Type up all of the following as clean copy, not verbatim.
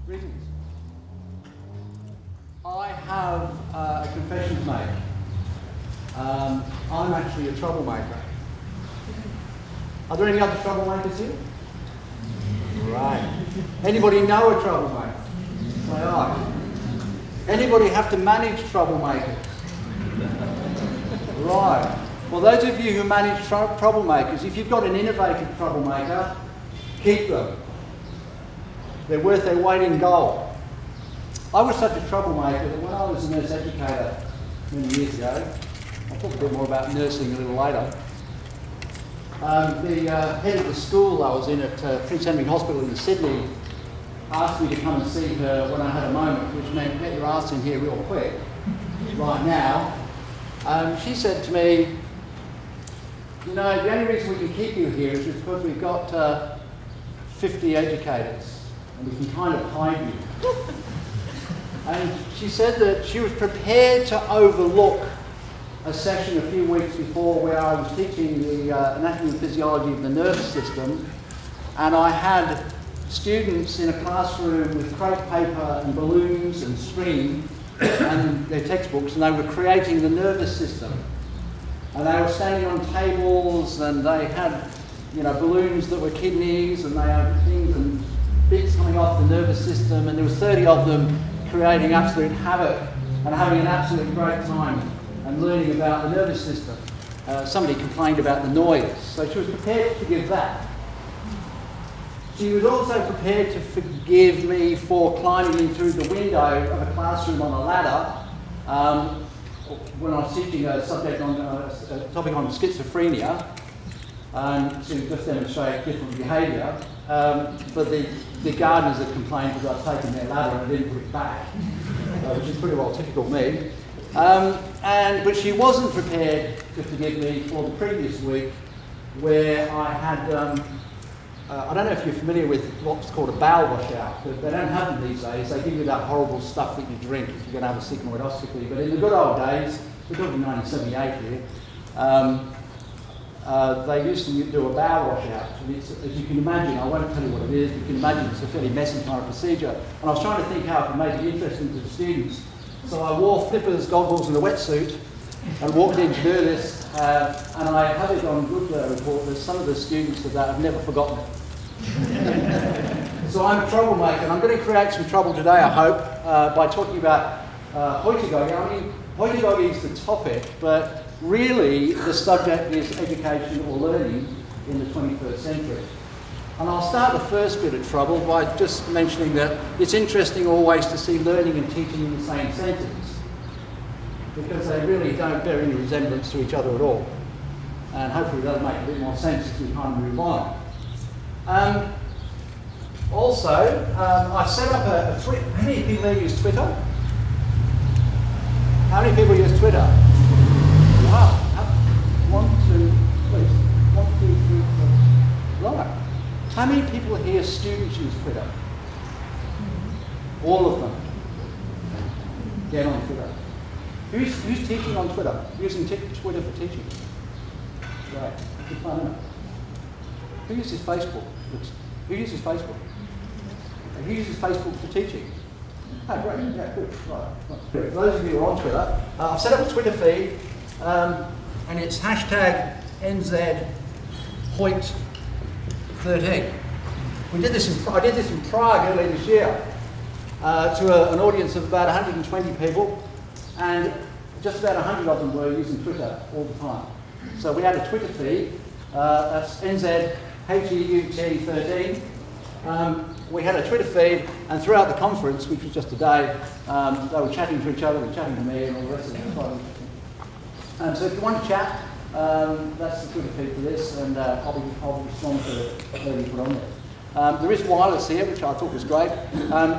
Greetings. I have a confession to make. I'm actually a troublemaker. Are there any other troublemakers here? Right. Anybody know a troublemaker? Say aye. Anybody have to manage troublemakers? Right. Well, those of you who manage troublemakers, if you've got an innovative troublemaker, keep them. They're worth their weight in gold. I was such a troublemaker that when I was a nurse educator many years ago, I'll talk a bit more about nursing a little later, the head of the school I was in at Prince Henry Hospital in Sydney asked me to come and see her when I had a moment, which meant get your ass in here real quick, right now. She said to me, you know, the only reason we can keep you here is because we've got 50 educators and we can kind of hide you. And she said that she was prepared to overlook a session a few weeks before where I was teaching the anatomy and physiology of the nervous system, and I had students in a classroom with crepe paper and balloons and string and their textbooks, and they were creating the nervous system. And they were standing on tables, and they had, you know, balloons that were kidneys, and they had things and bits coming off the nervous system, and there was 30 of them creating absolute havoc and having an absolute great time and learning about the nervous system. Somebody complained about the noise, so she was prepared to forgive that. She was also prepared to forgive me for climbing in through the window of a classroom on a ladder when I was teaching a subject on a topic on schizophrenia, to just demonstrate different behaviour. But the gardeners had complained because I'd taken their ladder and I didn't put it back, which is pretty well typical of me. But she wasn't prepared to forgive me for the previous week where I had, I don't know if you're familiar with what's called a bowel washout, but they don't have them these days. They give you that horrible stuff that you drink if you're going to have a sigmoidoscopy. But in the good old days, we're talking 1978 here, they used to do a bowel washout. And it's, as you can imagine, I won't tell you what it is, but you can imagine it's a fairly messy kind of procedure. And I was trying to think how I could make it interesting to the students. So I wore flippers, goggles and a wetsuit and walked in to do this. And I have it on good report that some of the students of that have never forgotten it. So I'm a troublemaker, and I'm going to create some trouble today, I hope, by talking about Heutagogy. I mean, Heutagogy is the topic, but really the subject is education or learning in the 21st century. And I'll start the first bit of trouble by just mentioning that it's interesting always to see learning and teaching in the same sentence, because they really don't bear any resemblance to each other at all. And hopefully that'll make a bit more sense as we kind of move on. I've set up a Twitter. How many people here use Twitter? How many people use Twitter? Wow. 1, 2, please. 1, 2, 3, 4. Right. How many people here, students, use Twitter? All of them. Get on Twitter. Who's teaching on Twitter? Using Twitter for teaching? Right. Good fun, isn't it? Who uses Facebook? Who uses Facebook? Who uses Facebook for teaching? Oh, great. Yeah, good. Right. For those of you who are on Twitter, I've set up a Twitter feed, and it's hashtag NZ Heut13. I did this in Prague earlier this year to an audience of about 120 people, and just about 100 of them were using Twitter all the time. So we had a Twitter feed, that's NZ Heut13. We had a Twitter feed, and throughout the conference, which was just a day, they were chatting to each other, and chatting to me, and all the rest of it. So if you want to chat, that's the Twitter feed for this, and I'll be responding to whatever you put on there. There is wireless here, which I thought was great.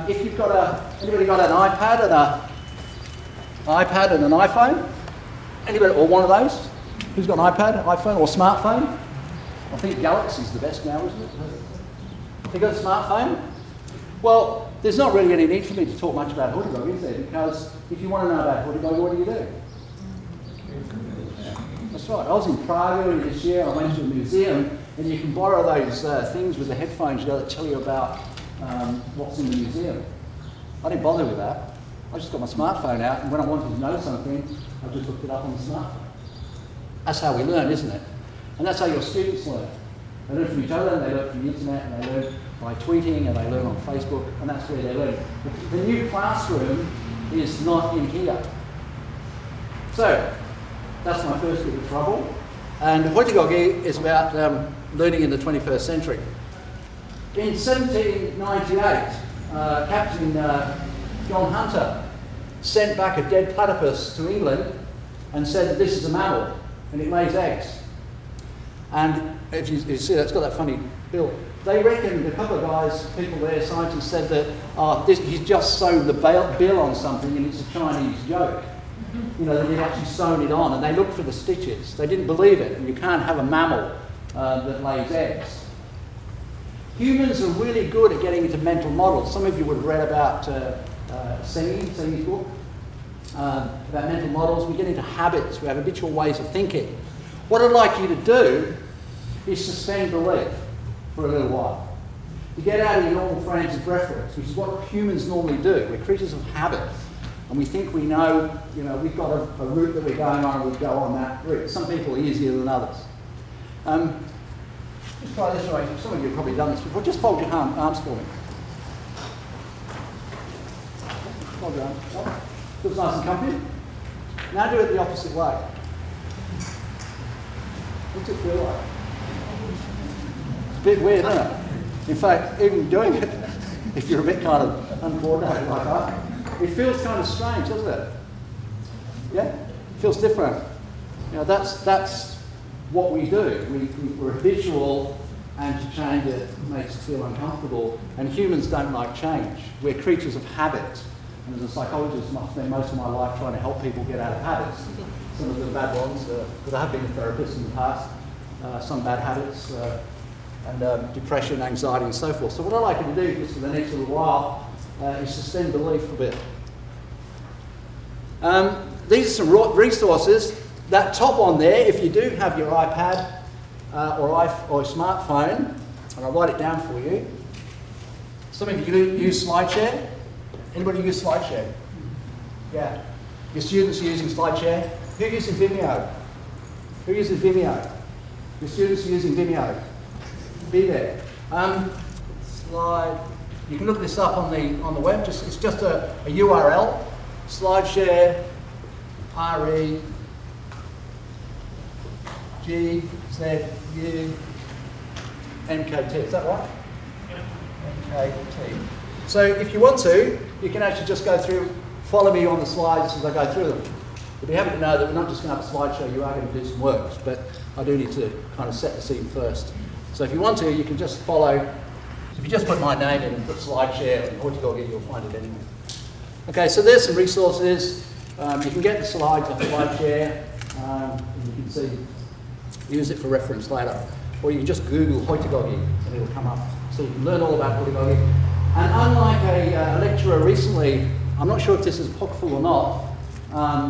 If you've got anybody got an iPad and an iPhone? Anybody, or one of those? Who's got an iPad, iPhone, or smartphone? I think Galaxy's the best now, isn't it? You got a smartphone? Well, there's not really any need for me to talk much about Heutagogy, is there? Because if you want to know about Heutagogy, what do? That's right. I was in Prague earlier this year. I went to a museum, and you can borrow those things with the headphones that tell you about what's in the museum. I didn't bother with that. I just got my smartphone out, and when I wanted to know something, I just looked it up on the smartphone. That's how we learn, isn't it? And that's how your students learn. They learn from each other, and they learn from the internet, and they learn by tweeting, and they learn on Facebook, and that's where they learn. The new classroom is not in here. So, that's my first bit of trouble. And Heutagogy is about learning in the 21st century. In 1798, Captain John Hunter sent back a dead platypus to England and said that this is a mammal and it lays eggs. And if you see that, it's got that funny bill. They reckoned, a couple of guys, people there, scientists, said that he's just sewn the bill on something and it's a Chinese joke. You know, that he'd actually sewn it on, and they looked for the stitches. They didn't believe it, and you can't have a mammal that lays eggs. Humans are really good at getting into mental models. Some of you would have read about Sengi's book, about mental models. We get into habits, we have habitual ways of thinking. What I'd like you to do is suspend belief for a little while. You get out of your normal frames of reference, which is what humans normally do. We're creatures of habit. And we think we know, we've got a route that we're going on and we go on that route. Some people are easier than others. Just try this way. Some of you have probably done this before. Just fold your arms for me. Fold your arms. Feels nice and comfy. Now do it the opposite way. What's it feel like? It's a bit weird, isn't it? In fact, even doing it, if you're a bit kind of uncoordinated like that, it feels kind of strange, doesn't it? Yeah? It feels different. That's what we do. We're habitual, and to change it makes us feel uncomfortable. And humans don't like change. We're creatures of habit. And as a psychologist, I've spent most of my life trying to help people get out of habits. Some of the bad ones, because I have been a therapist in the past, some bad habits, and depression, anxiety, and so forth. So what I'd like you to do just for the next little while is suspend belief for a bit. These are some resources. That top one there, if you do have your iPad or smartphone, and I'll write it down for you. Some of you use SlideShare. Anybody use SlideShare? Yeah. Your students are using SlideShare. Who uses Vimeo? Who uses Vimeo? Your students are using Vimeo. Be there. You can look this up on the web. It's just a URL. SlideShare, REGZU MKT. Is that right? Yeah. MKT. So if you want to, you can actually just go through, follow me on the slides as I go through them. You'll be happy to know that we're not just going to have a slideshow, you are going to do some work, but I do need to kind of set the scene first. So if you want to, you can just follow. If you just put my name in and put SlideShare and Heutagogy, you'll find it anyway. Okay, so there's some resources. You can get the slides off SlideShare, and you can see, use it for reference later. Or you can just Google Heutagogy and it'll come up. So you can learn all about Heutagogy. And unlike a lecturer recently, I'm not sure if this is apocryphal or not,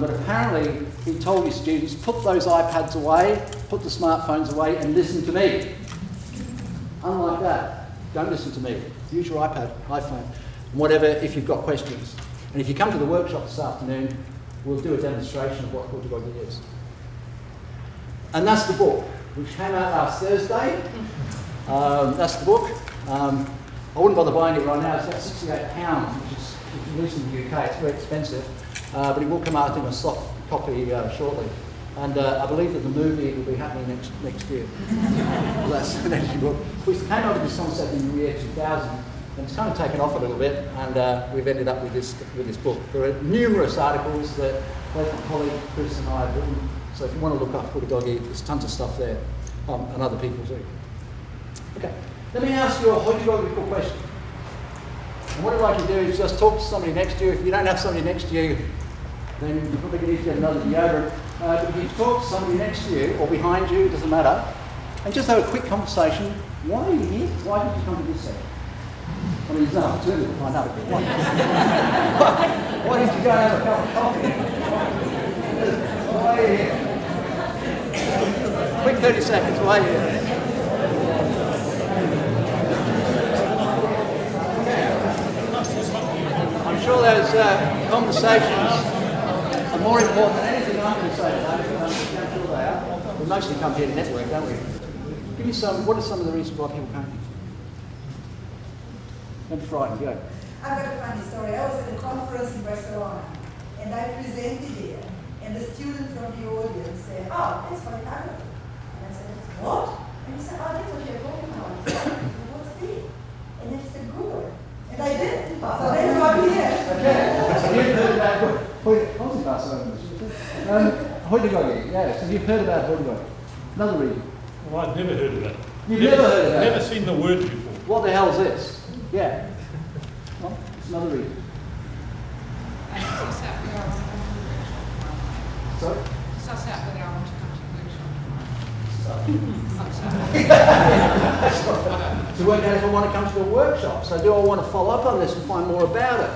but apparently he told his students, put those iPads away, put the smartphones away and listen to me. Unlike that, don't listen to me. Use your iPad, iPhone, whatever if you've got questions. And if you come to the workshop this afternoon, we'll do a demonstration of what Heutagogy is. And that's the book, which came out last Thursday. That's the book. I wouldn't bother buying it right now. It's about £68, which is released in the UK. It's very expensive, but it will come out in a soft copy shortly. And I believe that the movie will be happening next year. That's the next book. We came out with this concept in the year 2000, and it's kind of taken off a little bit, and we've ended up with this book. There are numerous articles that both my colleague Chris and I have written. So if you want to look up Heutagogy, there's tons of stuff there, and other people too. Okay, let me ask you a Heutagogical question. And what I'd like to do is just talk to somebody next to you. If you don't have somebody next to you, then you're probably going to get another deodorant. But if you talk to somebody next to you or behind you, it doesn't matter, and just have a quick conversation. Why are you here? Why did you come to this setting? I mean, there's no opportunity to find out. Why did you go and have a cup of coffee? Why are you here? Quick 30 seconds, why are you here? I'm sure those conversations are more important than anything I'm going to say today. I'm sure they are. We mostly come here to network, don't we? Give me some. What are some of the reasons why people come here? Don't be frightened. Go. I've got a funny story. I was at a conference in Barcelona, and I presented here, and the student from the audience said, "Oh, that's Heutagogy." And I said, "What?" And he said, "Oh, that's what you're talking about." I said, "What's this?" And then he said, "Google it." And I did. So that's why I'm here. Okay. So you've heard about Heutagogy, yeah. So you've heard about Heutagogy. Another reason. Well, I've never heard of that. You've never heard of that? Never seen the word before. What the hell is this? Yeah. Well, it's another reason. Sorry? Suss out whether I want to come to To a workshop. work out if I want to come to a workshop. So do I want to follow up on this and find more about it?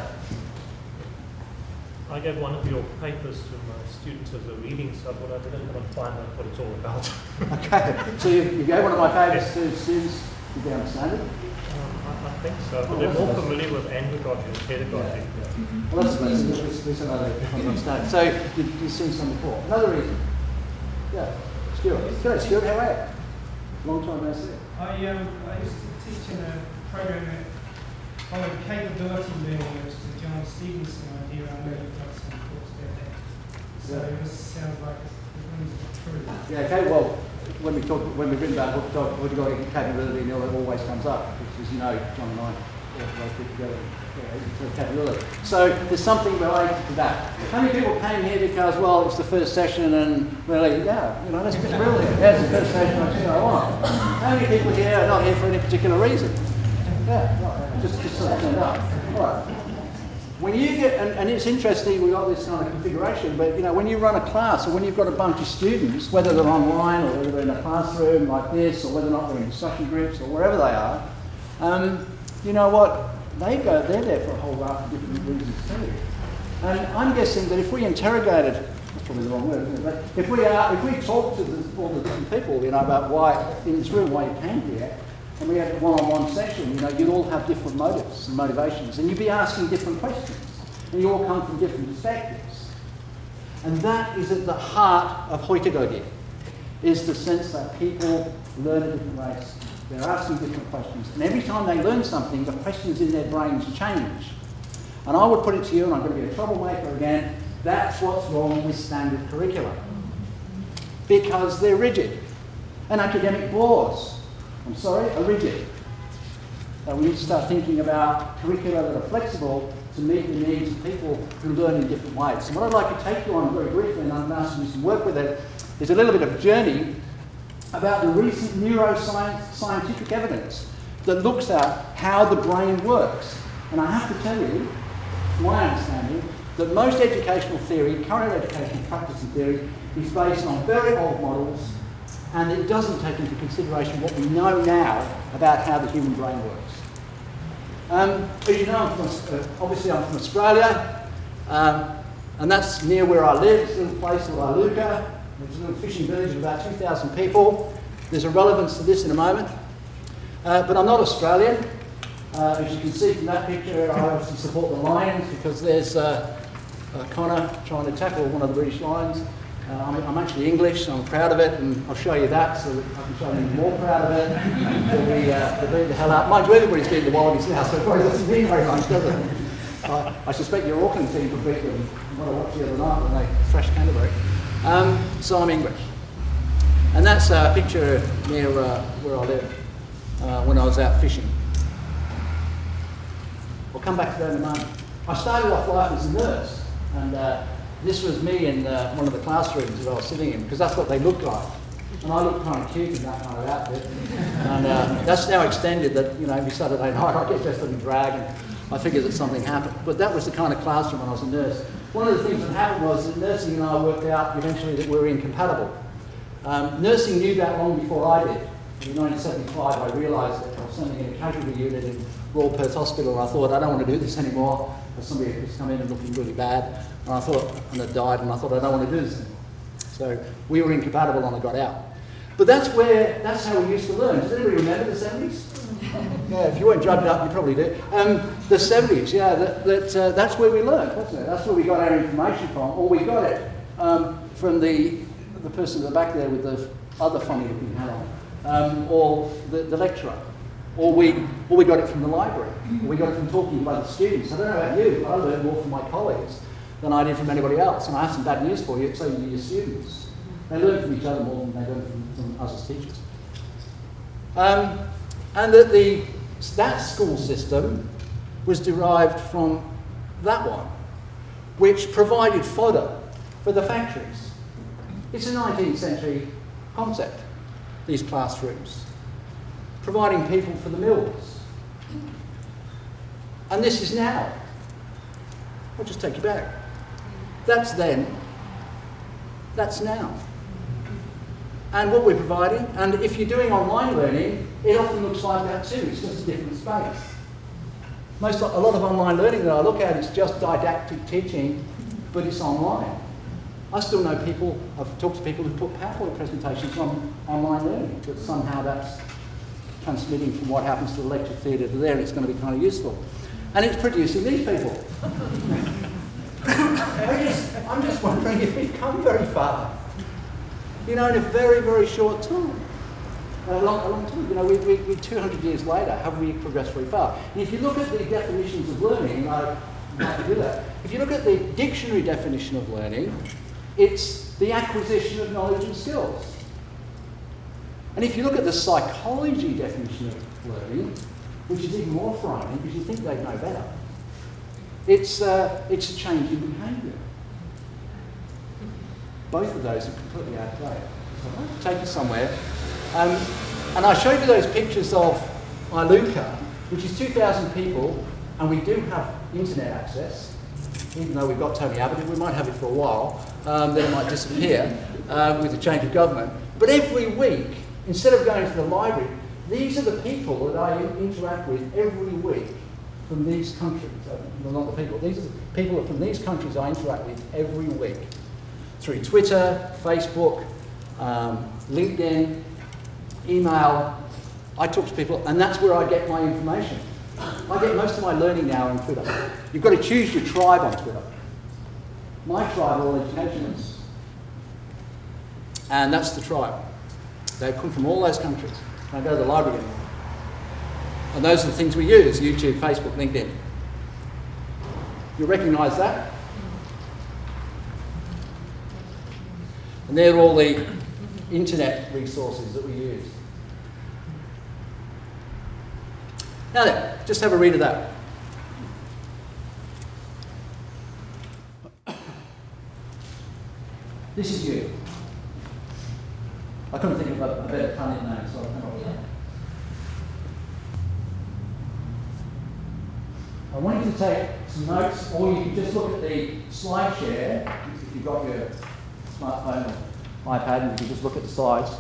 I gave one of your papers to my students as a reading, so I thought I didn't want to find out what it's all about. Okay. So you gave one of my papers to students. Did they understand it? I think so, but they're more familiar with Heutagogy and Heutagogy. Well, that's amazing. There's another understanding. So you've seen some before. Another reason. Yeah. Stewart. Good, Stewart. How are you? Long time no see. I used to teach in a program that followed capability learning, which is a John Stevenson idea. I know you've got some thoughts about that. So this sounds like it rings true. Yeah. Okay. Well, when we've written about Heutagogy capability, it always comes up, because as you know, John and I always put together capability. So there's something related to that. How many people came here because, well, it's the first session and really, yeah, you know, let's get real here. Yeah, it's the first session, I want. How many people here are not here for any particular reason? Yeah, right. Just sort of turned up. All right. When you get, and it's interesting, we've got this kind of configuration, but you know, when you run a class, or when you've got a bunch of students, whether they're online or whether they're in a classroom like this, or whether or not they're in discussion groups or wherever they are, you know what? They're there for a whole raft of different reasons too. And I'm guessing that if we interrogated, that's probably the wrong word, isn't it? But if we talk to all the different people, you know, about why in this room, why you came here, and we had a one-on-one session, you know, you'd all have different motives and motivations, and you'd be asking different questions, and you all come from different perspectives. And that is at the heart of Heutagogy, is the sense that people learn at different rates. They're asking different questions, and every time they learn something, the questions in their brains change. And I would put it to you, and I'm going to be a troublemaker again, that's what's wrong with standard curricula. Because they're rigid. And academic bores, I'm sorry, are rigid. We need to start thinking about curricula that are flexible to meet the needs of people who learn in different ways. And what I'd like to take you on very briefly, and I'm asking you to work with it, is a little bit of a journey about the recent neuroscientific evidence that looks at how the brain works. And I have to tell you, my understanding, that most educational theory, current educational practice and theory, is based on very old models, and it doesn't take into consideration what we know now about how the human brain works. As you know, obviously I'm from Australia, and that's near where I live. It's a little place called Iluka. It's a little fishing village of about 2,000 people. There's a relevance to this in a moment. But I'm not Australian. As you can see from that picture, I obviously support the Lions because there's Connor trying to tackle one of the British Lions. I'm actually English, so I'm proud of it, and I'll show you that so that I can show you even more proud of it. They're beating the hell out. Mind you, everybody's beating the Wallabies now, so it probably doesn't mean very much, does it? I suspect your Auckland team could beat them. What I watched the other night when they thrashed Canterbury. So I'm English. And that's a picture near where I live when I was out fishing. We'll come back to that in a moment. I started off life as a nurse, and this was me in one of the classrooms that I was sitting in, because that's what they looked like. And I looked kind of cute in that kind of outfit. And that's now extended that, you know, every Saturday night I get dressed up in drag, and I figured that something happened. But that was the kind of classroom when I was a nurse. One of the things that happened was that nursing and I worked out eventually that we were incompatible. Nursing knew that long before I did. In 1975 I realised that I was sending in a casualty unit in Royal Perth Hospital, and I thought, I don't want to do this anymore. Somebody was come in and looking really bad, and I thought, and they died, and I thought, I don't want to do this anymore. So we were incompatible and I got out. But that's how we used to learn. Does anybody remember the 70s? Yeah, if you weren't drugged up, you probably did. The 70s, yeah, that's where we learned, wasn't it? That's where we got our information from, or we got it from the person at the back there with the other funny looking hat on, or the lecturer, or we got it from the library, or we got it from talking to other students. I don't know about you, but I learned more from my colleagues than I did from anybody else. And I have some bad news for you, so do your students. They learn from each other more than they learn from us as teachers. And that school system was derived from that one, which provided fodder for the factories. It's a 19th century concept, these classrooms, providing people for the mills. And this is now. I'll just take you back. That's then, that's now. And what we're providing, and if you're doing online learning, it often looks like that too. It's just a different space. A lot of online learning that I look at is just didactic teaching, but it's online. I still know people, I've talked to people who put PowerPoint presentations on online learning, but somehow that's transmitting from what happens to the lecture theatre to there, and it's going to be kind of useful. And it's producing these people. I'm just wondering if we've come very far. You know, in a very, very short time. A long time. You know, we're 200 years later, have we progressed very far? And if you look at the definitions of learning, I like to do that. If you look at the dictionary definition of learning, it's the acquisition of knowledge and skills. And if you look at the psychology definition of learning, which is even more frightening because you think they know better, it's a change in behaviour. Both of those are completely out of date. So I want to take you somewhere. And I showed you those pictures of Iluka, which is 2,000 people, and we do have internet access, even though we've got Tony Abbott. We might have it for a while, then it might disappear with the change of government. But every week, instead of going to the library, these are the people that I interact with every week from these countries. Not the people. These are the people from these countries I interact with every week. Through Twitter, Facebook, LinkedIn, email. I talk to people, and that's where I get my information. I get most of my learning now on Twitter. You've got to choose your tribe on Twitter. My tribe are all educationists. And that's the tribe. They come from all those countries. I go to the library anymore. And those are the things we use: YouTube, Facebook, LinkedIn. You recognise that? And they're all the internet resources that we use. Now then, just have a read of that. This is you. I couldn't think of a better pun in name, so I'll come up with that. I want you to take some notes, or you can just look at the slide share if you've got your smartphone or iPad, and you can just look at the slides.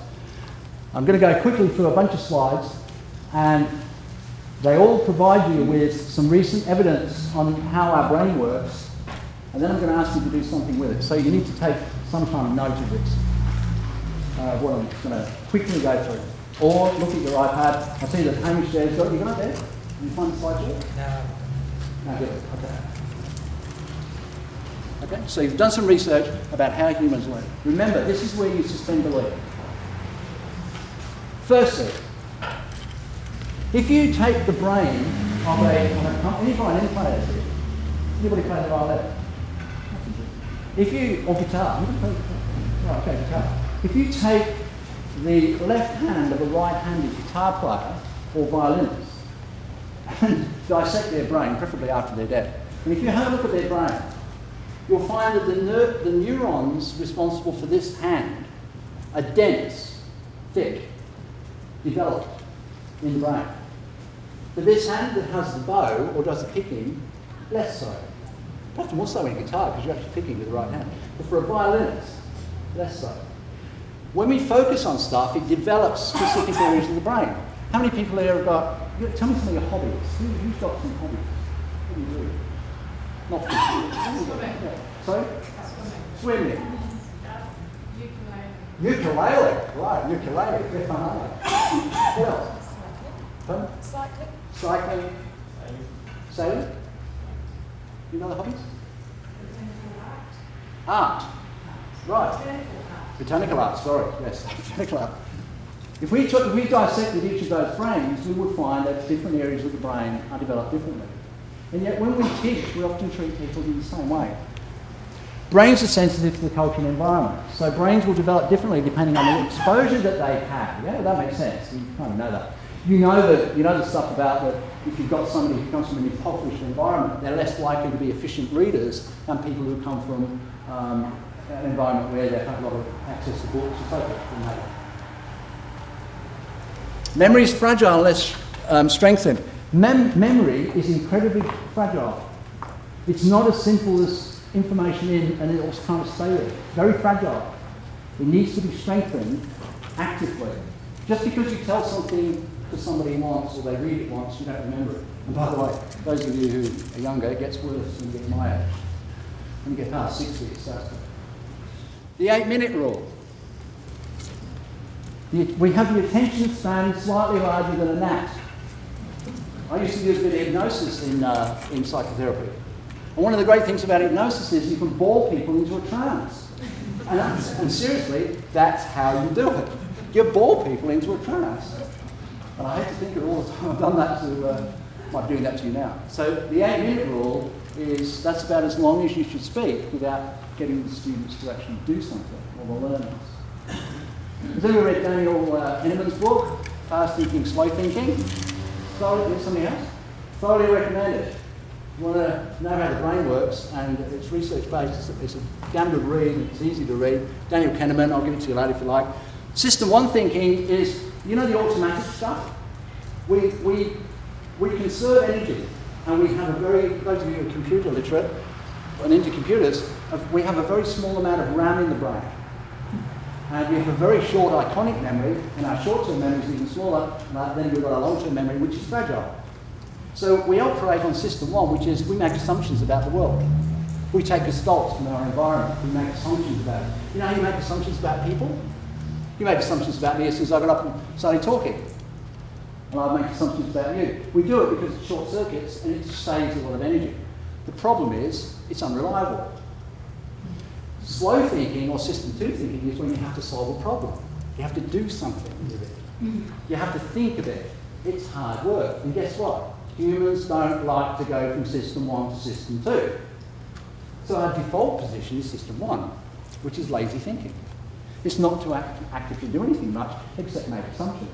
I'm going to go quickly through a bunch of slides, and they all provide you with some recent evidence on how our brain works, and then I'm going to ask you to do something with it. So you need to take some kind of note of this, what I'm going to quickly go through. Or look at your iPad. I see that Hamish there's got it. You got it there? Can you find the slide share? No. No, good. Okay. Okay, so you've done some research about how humans learn. Remember, this is where you suspend belief. Firstly, if you take the brain of any player here, anybody play the violin? If you, or guitar, you can play guitar. Oh, okay, guitar. If you take the left hand of a right-handed guitar player or violinist and dissect their brain, preferably after they're dead, and if you have a look at their brain, you'll find that the neurons responsible for this hand are dense, thick, developed in the brain. For this hand that has the bow or does the picking, less so. Perhaps more so in guitar because you're actually picking with the right hand. But for a violinist, less so. When we focus on stuff, it develops specific areas of the brain. How many people here have got, tell me some of your hobbies. Who's got some hobbies? What do you do? Not fishing. Swimming. Sorry? Swimming. Ukulele. Ukulele. Right, ukulele. Good fun, aren't they? What else? Pardon? Cycling. Cycling. Sailing. You know the hobbies? Art. Right. Botanical art, sorry. Yes, botanical art. If we dissected each of those brains, we would find that different areas of the brain are developed differently. And yet when we teach, we often treat people in the same way. Brains are sensitive to the culture and environment. So brains will develop differently depending on the exposure that they have. Yeah, that makes sense. You kind of know that. You know the stuff about that if you've got somebody who comes from an impoverished environment, they're less likely to be efficient readers than people who come from an environment where they have a lot of access to books and so forth. Memory is fragile unless strengthened. Memory is incredibly fragile. It's not as simple as information in and it will kind of stay there. Very fragile. It needs to be strengthened actively. Just because you tell something to somebody once or they read it once, you don't remember it. And by the way, those of you who are younger, it gets worse when you get my age. When you get past 60, it starts to... The 8-minute rule. We have the attention span slightly larger than a gnat. I used to use a bit of hypnosis in psychotherapy. And one of the great things about hypnosis is you can bore people into a trance. And seriously, that's how you do it. You bore people into a trance. And I hate to think of all the time I've done that to, I'm doing that to you now. So the 8-minute rule is that's about as long as you should speak without getting the students to actually do something, or the learners. Has anyone read Daniel Kahneman's book, Fast Thinking, Slow Thinking? Something else? Thoroughly recommended. You want to know how the brain works, and it's research-based. It's a damn good read, it's easy to read. Daniel Kahneman, I'll give it to you later if you like. System 1 thinking is, you know the automatic stuff? We conserve energy, and we have a very, those of you who are computer literate and into computers, we have a very small amount of RAM in the brain. And we have a very short iconic memory, and our short-term memory is even smaller, and then we've got our long-term memory, which is fragile. So we operate on system 1, which is we make assumptions about the world. We take gestalts from our environment. We make assumptions about it. You know how you make assumptions about people? You make assumptions about me as soon as I got up and started talking. And I make assumptions about you. We do it because it short circuits and it saves a lot of energy. The problem is, it's unreliable. Slow thinking or system 2 thinking is when you have to solve a problem. You have to do something with it. You have to think of it. It's hard work. And guess what? Humans don't like to go from system 1 to system 2. So our default position is system 1, which is lazy thinking. It's not to actively do anything much except make assumptions.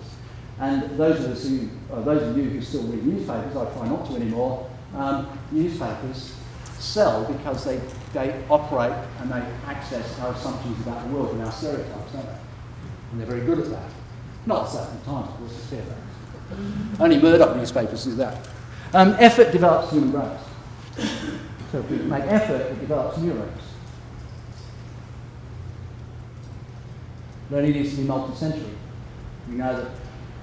And those of you who still read newspapers, I try not to anymore, newspapers sell because they operate and they access our assumptions about the world and our stereotypes, don't they? And they're very good at that. Not the Saturday Times, of course, it's Fairfax. Only Murdoch newspapers do that. Effort develops human brains. So if we make effort, it develops neurons. Learning needs to be multi-sensory. We know that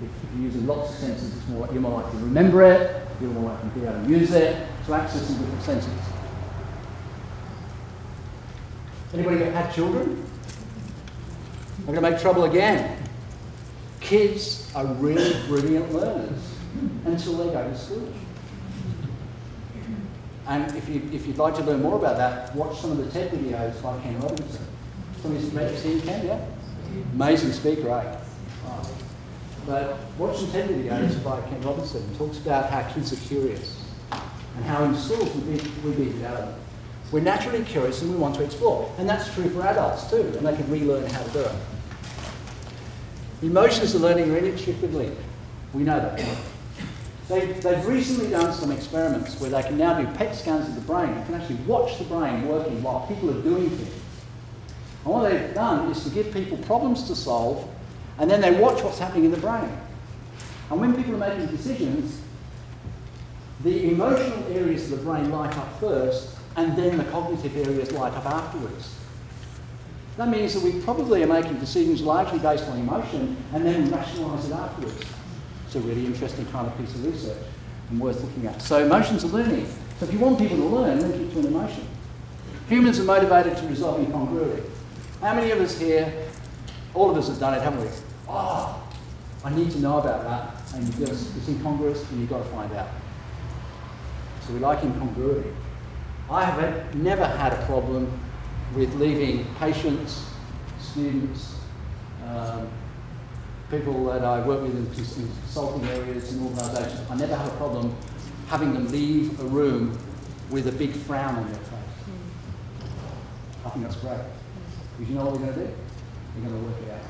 if you're using lots of senses, you're more likely to remember it, you're more likely to be able to use it, to access some different senses. Anybody had children? I'm going to make trouble again. Kids are really brilliant learners until they go to school. And if you'd like to learn more about that, watch some of the TED videos by Ken Robinson. Some of you seen Ken, yeah? Amazing speaker, eh? Oh. But watch some TED videos by Ken Robinson. He talks about how kids are curious and how in schools we beat it out of them. We're naturally curious and we want to explore. And that's true for adults too, and they can relearn how to do it. Emotions and learning are inextricably linked. We know that. They've recently done some experiments where they can now do PET scans of the brain and can actually watch the brain working while people are doing things. And what they've done is to give people problems to solve, and then they watch what's happening in the brain. And when people are making decisions, the emotional areas of the brain light up first, and then the cognitive areas light up afterwards. That means that we probably are making decisions largely based on emotion, and then rationalise it afterwards. It's a really interesting kind of piece of research and worth looking at. So emotions are learning. So if you want people to learn, link it to an emotion. Humans are motivated to resolve incongruity. How many of us here, all of us have done it, haven't we? Oh, I need to know about that. and it's incongruous, and you've got to find out. So we like incongruity. I have never had a problem with leaving patients, students, people that I work with in consulting areas and organisations. I never have a problem having them leave a room with a big frown on their face. I think that's great. Because you know what we're going to do? We're going to work it out.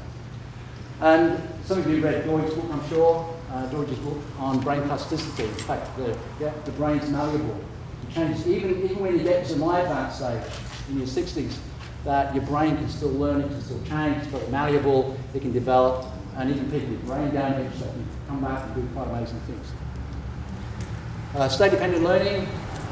And some of you read George's book, I'm sure, George's book on brain plasticity. In fact, the brain's malleable. It changes, even when you get to my advanced stage, in your 60s, that your brain can still learn, it can still change, it's very malleable, it can develop, and even people with brain damage, they can come back and do quite amazing things. State-dependent learning,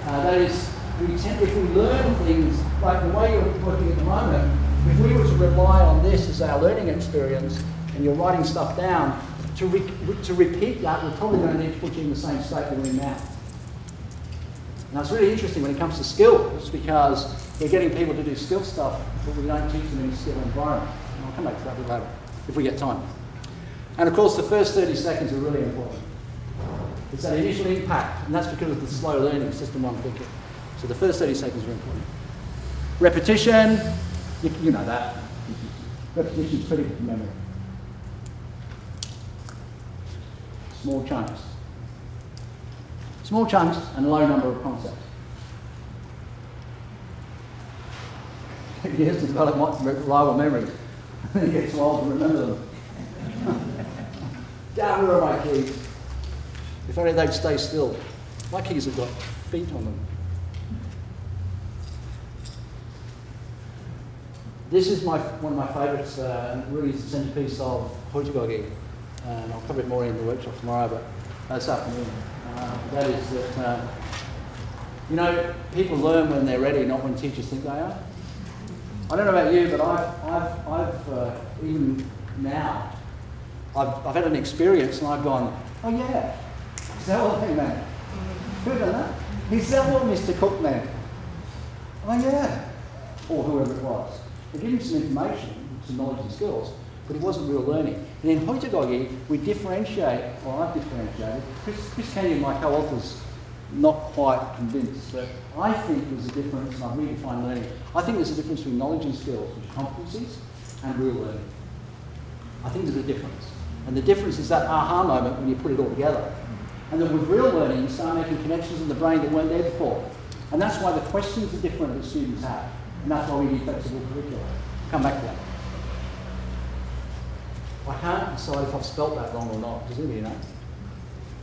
that is, if we learn things, like the way you're working at the moment, if we were to rely on this as our learning experience, and you're writing stuff down, to repeat that, we're probably going to need to put you in the same state we're in now. Now it's really interesting when it comes to skills, because we're getting people to do skill stuff, but we don't teach them in a skill environment. And I'll come back to that a bit later, if we get time. And of course, the first 30 seconds are really important. It's that initial impact, and that's because of the slow learning, system one thinking. So the first 30 seconds are important. Repetition, you know that. Repetition is critical for memory. Small chunks. Small chunks and a low number of concepts. Years to develop reliable memory. Then you get too old to remember them. Down, where are my keys? If only they'd stay still. My keys have got feet on them. This is one of my favourites, and really is the centrepiece of Heutagogy. And I'll cover it more in the workshop tomorrow, but this afternoon. That is that, you know, people learn when they're ready, not when teachers think they are. I don't know about you, but I've even now, I've had an experience and I've gone, oh yeah, is that what they meant? Who done that? Is that what Mr. Cook meant? Oh yeah, or whoever it was. They give him some information, some knowledge and skills, but it wasn't real learning. And in Heutagogy, we differentiate, or I've differentiated. Chris Kenyon, my co-author's not quite convinced, but I think there's a difference, and I've redefined learning. I think there's a difference between knowledge and skills, which are competencies, and real learning. I think there's a difference. And the difference is that aha moment when you put it all together. And then with real learning, you start making connections in the brain that weren't there before. And that's why the questions are different that students have. And that's why we need flexible curriculum. Come back to that. I can't decide if I've spelt that wrong or not. Does anybody know?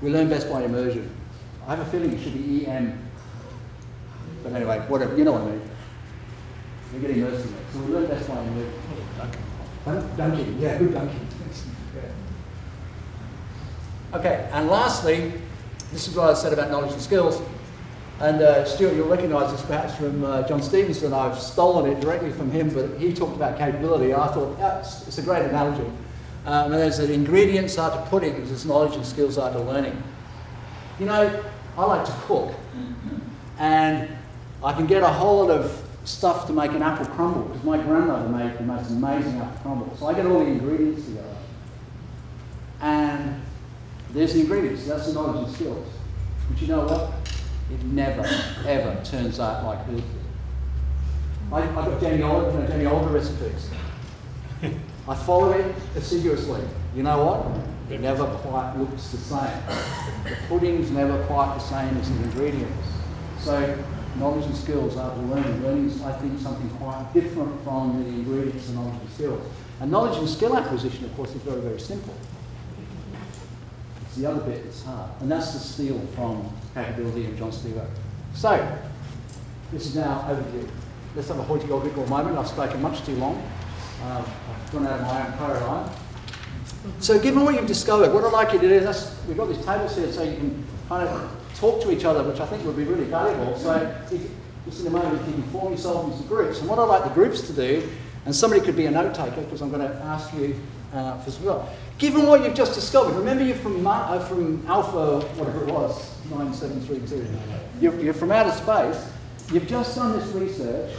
We learn best by immersion. I have a feeling it should be EM. But anyway, whatever, you know what I mean. We get immersed in it. So we learn best by immersion. Dunking. Yeah, good dunking. Okay, and lastly, this is what I said about knowledge and skills. And Stewart, you'll recognise this perhaps from John Stevenson. I've stolen it directly from him, but he talked about capability. I thought, it's a great analogy. And there's that ingredients are to pudding, as knowledge and skills are to learning. You know, I like to cook, and I can get a whole lot of stuff to make an apple crumble, because my grandmother made the most amazing apple crumble. So I get all the ingredients together. And there's the ingredients, that's the knowledge and skills. But you know what? It never, ever turns out like this. I've got Jamie Oliver recipes. I follow it assiduously. You know what? It never quite looks the same. The pudding's never quite the same as the ingredients. So knowledge and skills are to learning. Learning is, I think, something quite different from the ingredients and knowledge and skills. And knowledge and skill acquisition, of course, is very, very simple. It's the other bit that's hard. And that's the steal from capability of John Stewart. So, this is now overview. Let's have a Heutagogical moment. I've spoken much too long. I've gone out of my own paradigm. So given what you've discovered, what I'd like you to do is, we've got these tables here so you can kind of talk to each other, which I think would be really valuable. So just in a moment, you can form yourself into groups. And what I'd like the groups to do, and somebody could be a note taker, because I'm going to ask you for some help. Given what you've just discovered, remember you're from Alpha, whatever it was, 9732. You're from outer space. You've just done this research.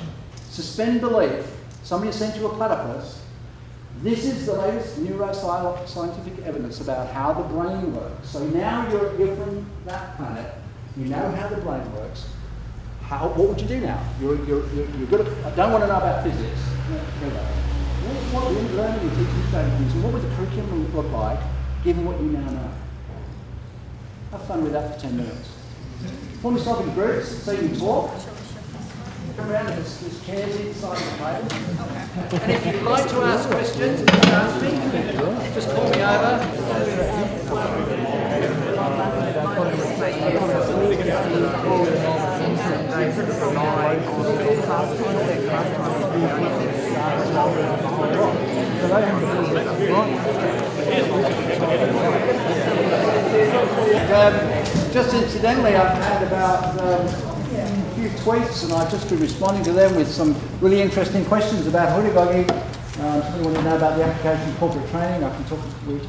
Suspend belief. Somebody sent you a platypus. This is the latest neuroscientific evidence about how the brain works. So now you're from that planet, you know how the brain works. What would you do now? You're good at, I don't want to know about physics. What learning and teaching strategies, and what would the curriculum look like given what you now know? Have fun with that for 10 minutes. Form yourself in groups so you can talk. Come around, there's chairs inside the table. And if you'd like to ask questions, just ask me. Just call me over. Just incidentally, I've had about a few tweets, and I've just been responding to them with some really interesting questions about Heutagogy. Somebody wanted to know about the application of corporate training. I can talk. We'll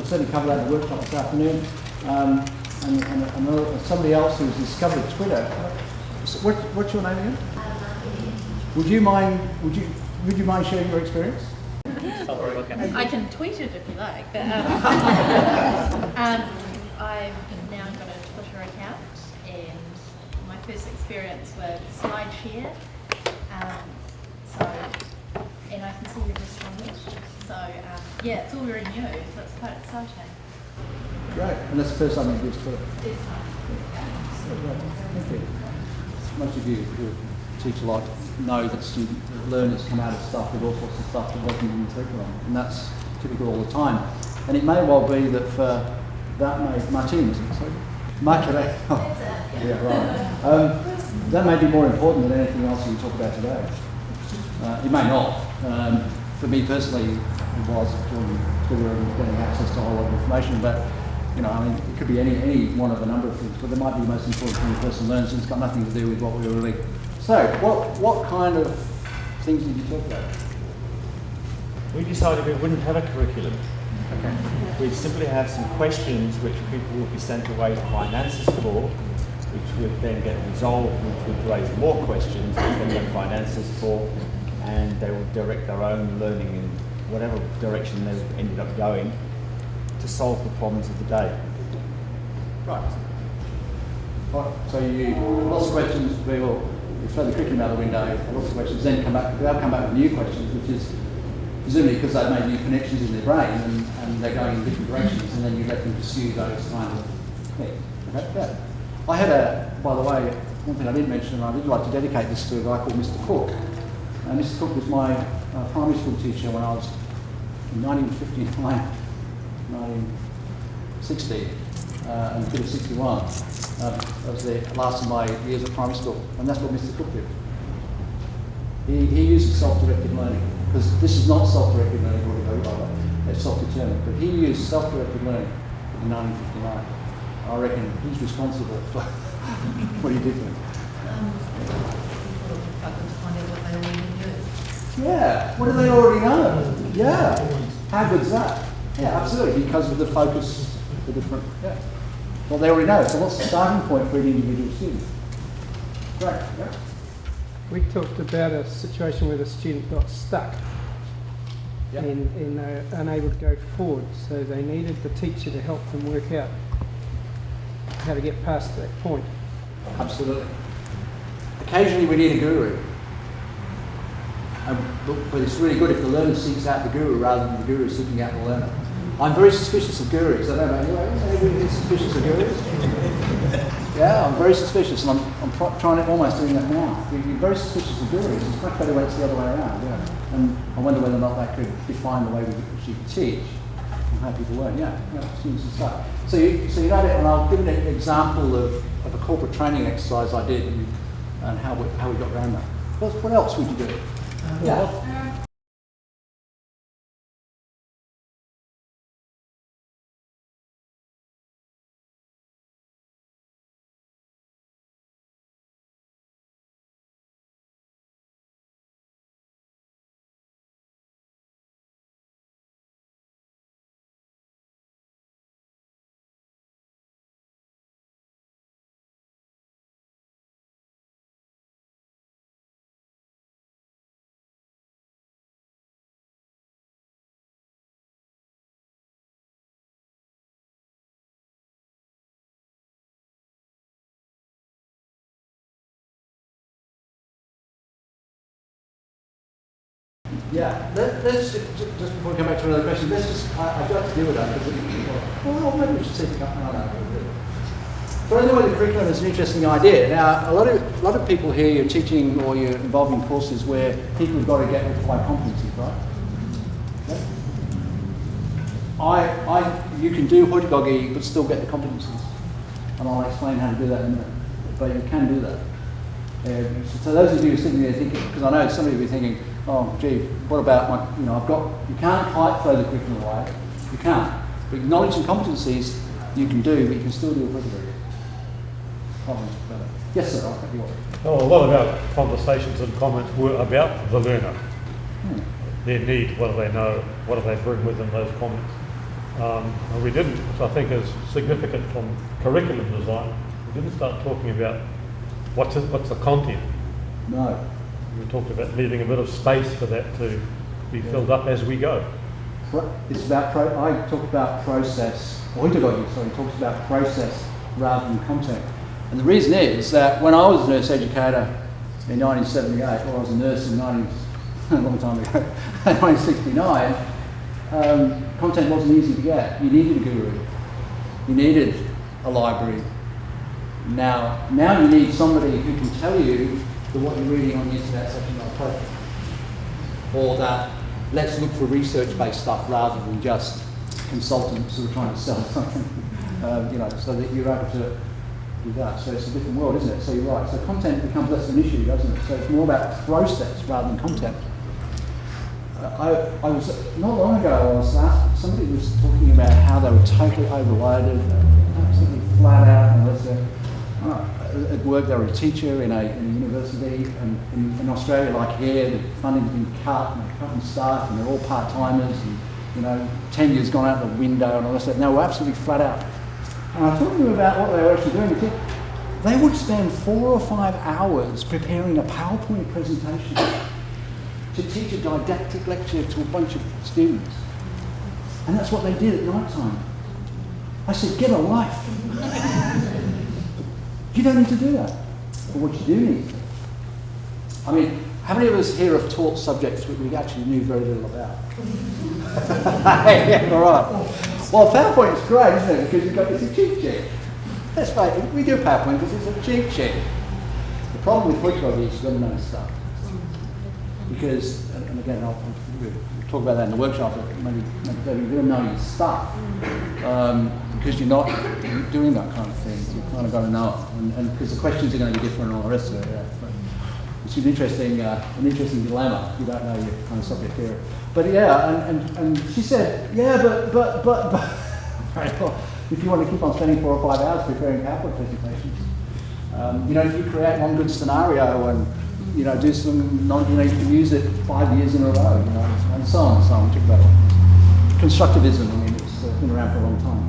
certainly cover that in the workshop this afternoon. And somebody else who's discovered Twitter. What's your name again? Would you mind sharing your experience? I can tweet it if you like, but I've now got a Twitter account, and my first experience with SlideShare. And I can see you've responded. So yeah, it's all very new, so it's quite exciting. Great, and that's the first time you've used Twitter. This time. Thank you. Most of you who teach a lot know that learners come out of stuff with all sorts of stuff that wasn't in the curriculum, and that's typical all the time. And it may well be that for that Martin, is it? Sorry? Marketing. Yeah, right. That may be more important than anything else you talk about today. It may not. For me personally, it was during Twitter and getting access to a whole lot of information, but you know, I mean, it could be any one of a number of things, but there might be the most important thing a person learns, and it's got nothing to do with what we were really. So, what kind of things did you talk about? We decided we wouldn't have a curriculum. Okay. We'd simply have some questions which people would be sent away to find answers for, which would then get resolved, which would raise more questions, which they would find answers for, and they would direct their own learning in whatever direction they ended up going to solve the problems of the day. Right. So you lots of questions. Well, you throw the curriculum out the window. Lots of questions. Then they'll come back with new questions, which is presumably because they've made new connections in their brain and they're going in different directions, and then you let them pursue those kind of things. Okay. Yeah. I had by the way, one thing I didn't mention, and I would like to dedicate this to a guy called Mr. Cook. Mr. Cook was my primary school teacher when I was in 1959, 1960, until 61. That was the last of my years at primary school, and that's what Mr. Cook did. He uses self-directed learning, because this is not self-directed learning, by the way, it's self-determined, but he used self-directed learning in 1959. I reckon he's responsible for what he did for me. Yeah, what do they already know? Yeah, how good's that? Yeah, absolutely, because of the focus, the different, yeah. Well, they already know, so what's the starting point for an individual student? Great, yeah. We talked about a situation where the student got stuck and they're unable to go forward, so they needed the teacher to help them work out how to get past that point. Absolutely. Occasionally we need a guru. But it's really good if the learner seeks out the guru rather than the guru seeking out the learner. I'm very suspicious of gurus. I don't know anybody suspicious of gurus? Yeah, I'm very suspicious, and I'm trying to almost doing that now. You're very suspicious of gurus. It's much better when it's the other way around. Yeah. And I wonder whether or not that could define the way we should teach and how people learn. Yeah, students and stuff. So you know that, and I'll give an example of a corporate training exercise I did and how we got around that. What else would you do? Yeah. Yeah, let's just before we come back to another question, let's just, I've got to deal with that because, well, maybe we should see if we can, no. But anyway, the curriculum is an interesting idea. Now, a lot of people here, you're teaching or you're involved in courses where people have got to get required competencies, right? You can do Heutagogy but still get the competencies. And I'll explain how to do that in a minute. But you can do that. So those of you who are sitting there thinking, because I know some of you will be thinking, oh, gee, what about you can't quite throw the curriculum away. You can't. But knowledge and competencies you can do, but you can still do a Heutagogy. Yes, sir, I'll cut you off. Oh, a lot of our conversations and comments were about the learner, their need, what do they know, what do they bring with them, those comments. And we didn't, which I think is significant from curriculum design, we didn't start talking about what's the content. No. We talked about leaving a bit of space for that to be filled up as we go. It's about, I talk about process, or Heutagogy, sorry, talks about process rather than content. And the reason is that when I was a nurse educator in 1978, or I was a nurse in a long time ago, 1969, content wasn't easy to get. You needed a guru. You needed a library. Now you need somebody who can tell you that what you're reading on the internet is actually not appropriate. Or that let's look for research-based stuff rather than just consultants who are trying to sell something, so that you're able to do that. So it's a different world, isn't it? So you're right. So content becomes less of an issue, doesn't it? So it's more about process rather than content. I was, not long ago, I was asked, somebody was talking about how they were totally overloaded, absolutely flat out, and at work they were a teacher in a university, and in Australia, like here, the funding's been cut, and they're cutting staff, and they're all part-timers, and 10 years gone out the window, and all this. And they were absolutely flat out. And I talked to them about what they were actually doing. They would spend 4 or 5 hours preparing a PowerPoint presentation to teach a didactic lecture to a bunch of students. And that's what they did at night time. I said, get a life. You don't need to do that. But what you do need to. I mean, how many of us here have taught subjects which we actually knew very little about? Yeah, all right. Well, PowerPoint is great, isn't it? Because it's a cheat sheet. That's right. We do PowerPoint because it's a cheat sheet. The problem with Heutagogy is you've got to know stuff. Because, and again, we'll talk about that in the workshop, maybe you've got to know your stuff. Because you're not doing that kind of thing. You've kind of got to know it. And because the questions are going to be different and all the rest of it. Yeah. It's an interesting dilemma if you don't know your kind of subject area. But yeah, and she said, yeah, but if you want to keep on spending 4 or 5 hours preparing PowerPoint presentations, if you create one good scenario and do some, you can use it 5 years in a row, and so on and so on. Talk about it. Constructivism, I mean, it's been around for a long time.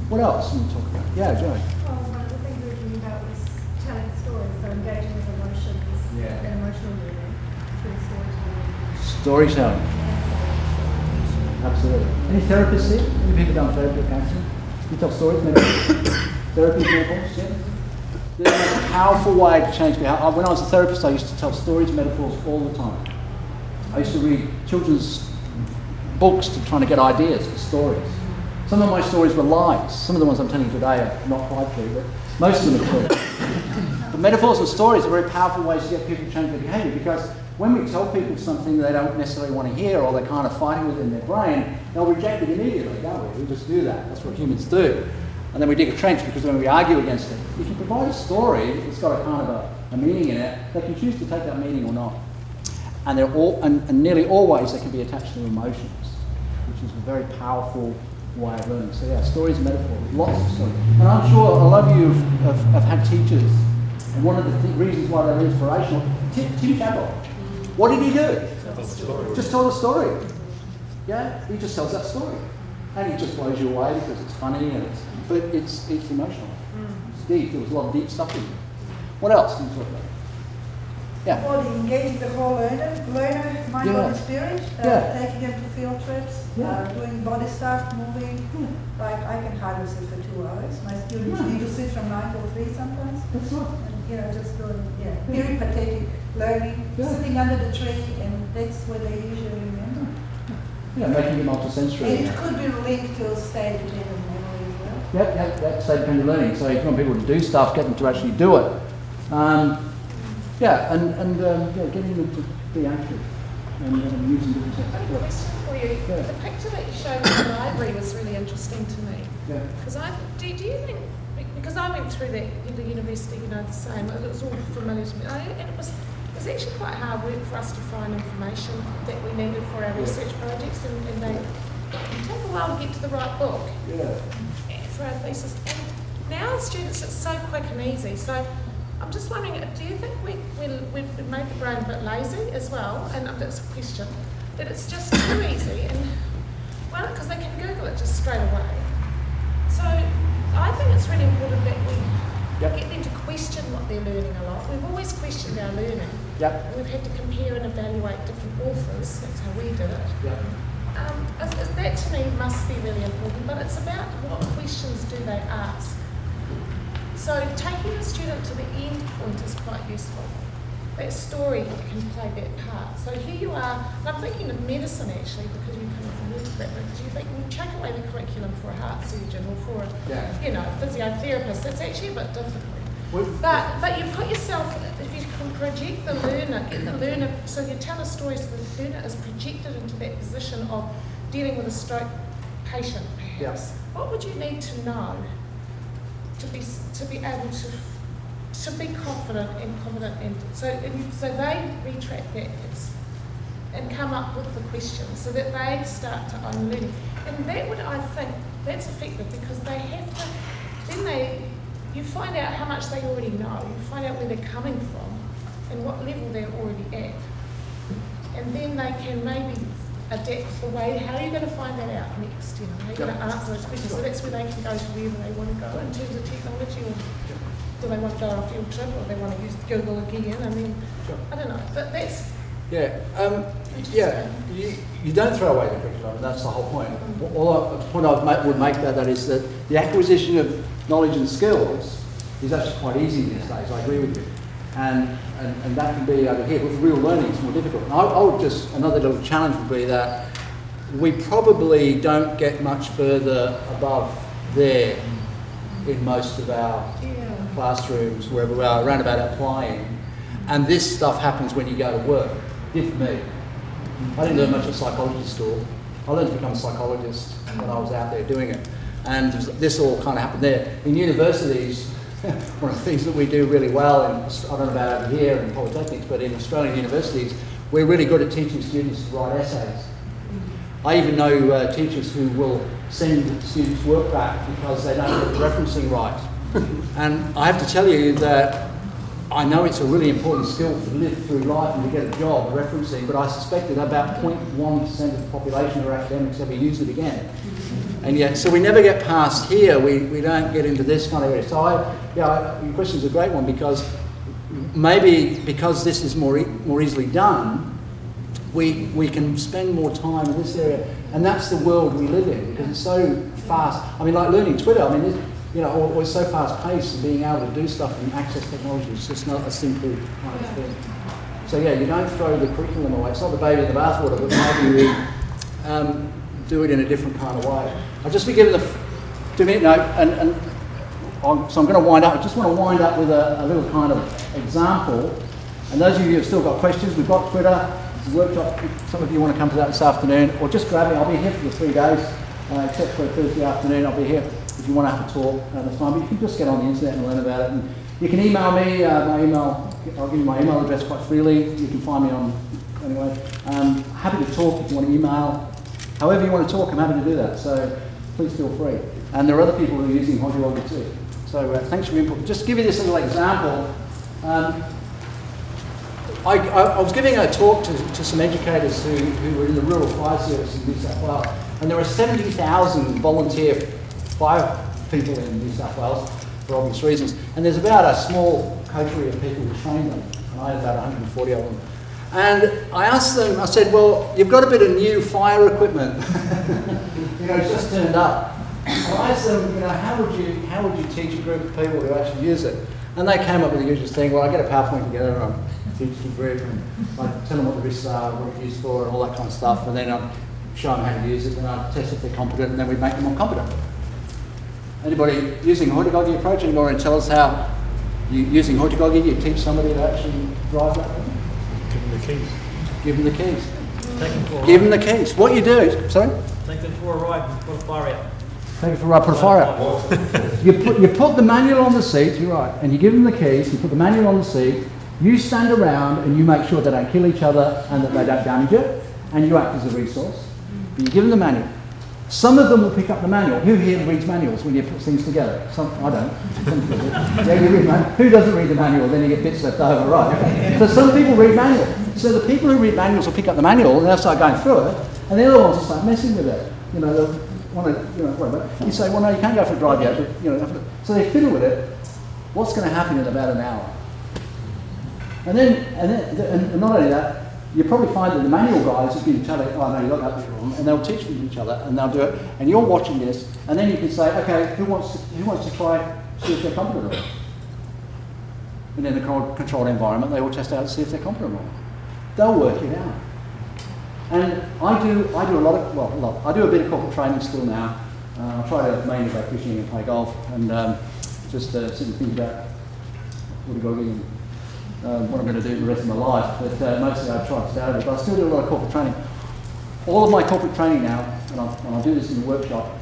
What else can we talk about? Yeah, Joey. Well, one of the things we were talking about was telling stories, so engaging with emotions and emotional learning through storytelling. Storytelling. Absolutely. Any therapists here? Any people done therapy or counselling? You tell stories, maybe? Therapy metaphors, yeah? There's the most powerful way to change behaviour. When I was a therapist, I used to tell stories, metaphors all the time. I used to read children's books to try to get ideas for stories. Some of my stories were lies. Some of the ones I'm telling you today are not quite true, but most of them are true. But metaphors and stories are very powerful ways to get people to change their behaviour, because when we tell people something they don't necessarily want to hear, or they're kind of fighting with in their brain, they'll reject it immediately, don't we? We just do that. That's what humans do. And then we dig a trench, because when we argue against it, if you provide a story that's got a kind of a meaning in it, they can choose to take that meaning or not. And they're and nearly always they can be attached to emotions, which is a very powerful way of learning. So yeah, stories and metaphors, lots of stories. And I'm sure a lot of you have had teachers, and one of the reasons why they're inspirational, Tim Chappell, what did he do? Just tell the story. Yeah, he just tells that story. And it just blows you away because it's funny and it's emotional. It's deep. There was a lot of deep stuff in it. What else can you talk about? Yeah. Well, engaging the whole learner, mind, body, spirit, taking them to field trips, doing body stuff, moving. Like I can hardly sit for 2 hours. My students need to sit from 9 till 3 sometimes. That's right. And just doing, peripatetic learning, Yeah. sitting under the tree, and that's where they usually remember. Yeah, making it multisensory. And it could be linked to state-dependent memory as well. Yep, that's state-dependent learning. So if you want people to do stuff, get them to actually do it. Getting them to be active and using different I have a techniques. question for you. Yeah. The picture that you showed in the library was really interesting to me. Yeah. Because do you think, because I went through that at the university, the same, it was all familiar to me, and it was actually quite hard work for us to find information that we needed for our research projects, and they take a while to get to the right book for our thesis. And now as students, it's so quick and easy. So I'm just wondering, do you think we've made the brain a bit lazy as well? And that's a question, that it's just too easy, and well, because they can Google it just straight away. So I think it's really important that we get them to question what they're learning a lot. We've always questioned our learning. Yep. We've had to compare and evaluate different authors. That's how we did it. Yep. That to me must be really important, but it's about what questions do they ask. So taking the student to the end point is quite useful. That story can play that part. So here you are, and I'm thinking of medicine actually, because you come from medical background, because you think you take away the curriculum for a heart surgeon or for a physiotherapist, it's actually a bit difficult. But you put yourself, if you can project the learner, get the learner, so you tell a story so the learner is projected into that position of dealing with a stroke patient perhaps. What would you need to know to be able to be confident and competent, and so they retract backwards and come up with the questions so that they start to own learning. And that would, I think, that's effective, because they have to, you find out how much they already know, you find out where they're coming from and what level they're already at. And then they can maybe adapt the way, how are you going to find that out next, how are you going to answer those questions? So that's where they can go to wherever they want to go in terms of technology, or do they want to go on a field trip, or they want to use Google again, I mean, I don't know, but that's... You don't throw away the curriculum, and that's the whole point. The point I would make about that is that the acquisition of knowledge and skills is actually quite easy these days, I agree with you. And that can be over here. With real learning, it's more difficult. And I would just, another little challenge would be that we probably don't get much further above there in most of our classrooms, wherever we are, around about applying. And this stuff happens when you go to work. Did for me. I didn't learn much at psychology school. I learned to become a psychologist when I was out there doing it. And this all kind of happened there. In universities, one of the things that we do really well, I don't know about over here in polytechnics, but in Australian universities, we're really good at teaching students to write essays. I even know teachers who will send students work back because they don't get the referencing right. And I have to tell you that I know it's a really important skill to live through life and to get a job, referencing, but I suspect that about 0.1% of the population of academics ever use it again. And yet, so we never get past here, we don't get into this kind of area. So your question's a great one, because maybe because this is more easily done, we can spend more time in this area, and that's the world we live in, because it's so fast. I mean, like learning Twitter, I mean, or it's so fast paced, and being able to do stuff and access technology is just not a simple kind of thing. So you don't throw the curriculum away. It's not the baby in the bathwater, but maybe we do it in a different kind of way. I'll just be given the 2-minute note, so I'm going to wind up. I just want to wind up with a little kind of example. And those of you who have still got questions, we've got Twitter. It's a workshop. If some of you want to come to that this afternoon, or just grab me. I'll be here for the 3 days, except for Thursday afternoon. I'll be here if you want to have a talk that's fine. But you can just get on the internet and learn about it. And you can email me. My email. I'll give you my email address quite freely. You can find me on. Anyway, happy to talk if you want to email. However you want to talk, I'm happy to do that. So please feel free. And there are other people who are using Heutagogy too. So thanks for your input. Just to give you this little example. I was giving a talk to some educators who were in the Rural Fire Service in New South Wales, and there are 70,000 volunteer fire people in New South Wales for obvious reasons, and there's about a small coterie of people who train them, and I had about 140 of them. And I asked them, I said, well, you've got a bit of new fire equipment, it's just turned up. And I asked them, how would you teach a group of people to actually use it? And they came up with the usual thing, well, I get a PowerPoint together and I teach the group and I tell them what the risks are, what it's used for and all that kind of stuff, and then I'd show them how to use it, and I'd test if they're competent, and then we'd make them more competent. Anybody using a Heutagogy approach, anybody want to tell us how using Heutagogy you teach somebody to actually drive that? Give them the keys. Give them the keys. Take them for a Give ride. them the keys. What you do, sorry? Take them for a ride and put a fire out. Take it for a ride, put a fire out. You put the manual on the seat, you're right, and you give them the keys, you put the manual on the seat, you stand around and you make sure they don't kill each other and that they don't damage it, and you act as a resource. But you give them the manual. Some of them will pick up the manual. Who here reads manuals when you put things together? I don't. Yeah, you read manual. Who doesn't read the manual? Then you get bits left over, right? So some people read manual. So the people who read manuals will pick up the manual and they'll start going through it, and the other ones will start messing with it. You know, they'll want to, you know, whatever. You say, well, no, you can't go for a drive yet, but, you know, so they fiddle with it. What's going to happen in about an hour? And not only that, you probably find that the manual guys have been telling, oh no, you got that bit wrong, and they'll teach from each other, and they'll do it, and you're watching this, and then you can say, okay, who wants to try, see if they're competent or not? And in a controlled environment, they will test out to see if they're competent or not. They'll work it out. And I do a lot of, I do a bit of corporate training still now. I try to mainly go fishing and play golf, and just sit and think about Heutagogy and what I'm going to do the rest of my life, but mostly I try to stay out of it. But I still do a lot of corporate training. All of my corporate training now, and I do this in the workshop,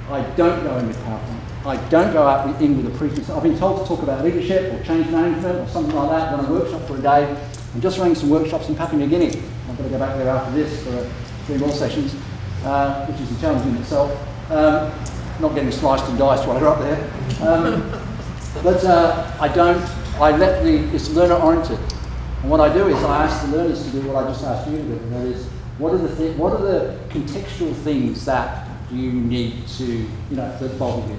I don't go in with PowerPoint. I don't go out in with a preconcept. I've been told to talk about leadership or change management or something like that when I workshop for a day. I'm just running some workshops in Papua New Guinea. I've got to go back there after this for 3 more sessions, which is a challenge in itself. Not getting sliced and diced while you're up there. It's learner oriented. And what I do is I ask the learners to do what I just asked you to do, and that is, what are the contextual things that you need to, that bother you?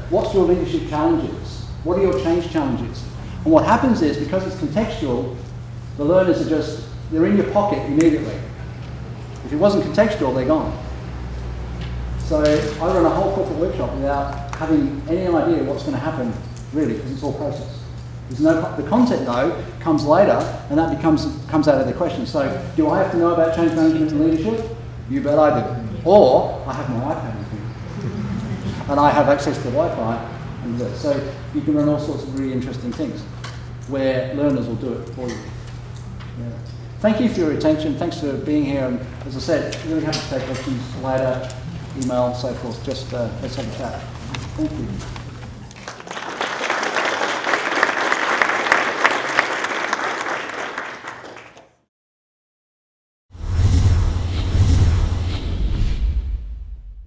What's your leadership challenges? What are your change challenges? And what happens is, because it's contextual, the learners they're in your pocket immediately. If it wasn't contextual, they're gone. So I run a whole corporate workshop without having any idea what's going to happen, really, because it's all process. The content, though, comes later, and that comes out of the question. So, do I have to know about change management and leadership? You bet I do. Or I have my iPad with me, and I have access to Wi-Fi, and so you can run all sorts of really interesting things where learners will do it for you. Yeah. Thank you for your attention. Thanks for being here. And as I said, really happy to take questions later, email, so forth. Just let's have a chat. Thank you.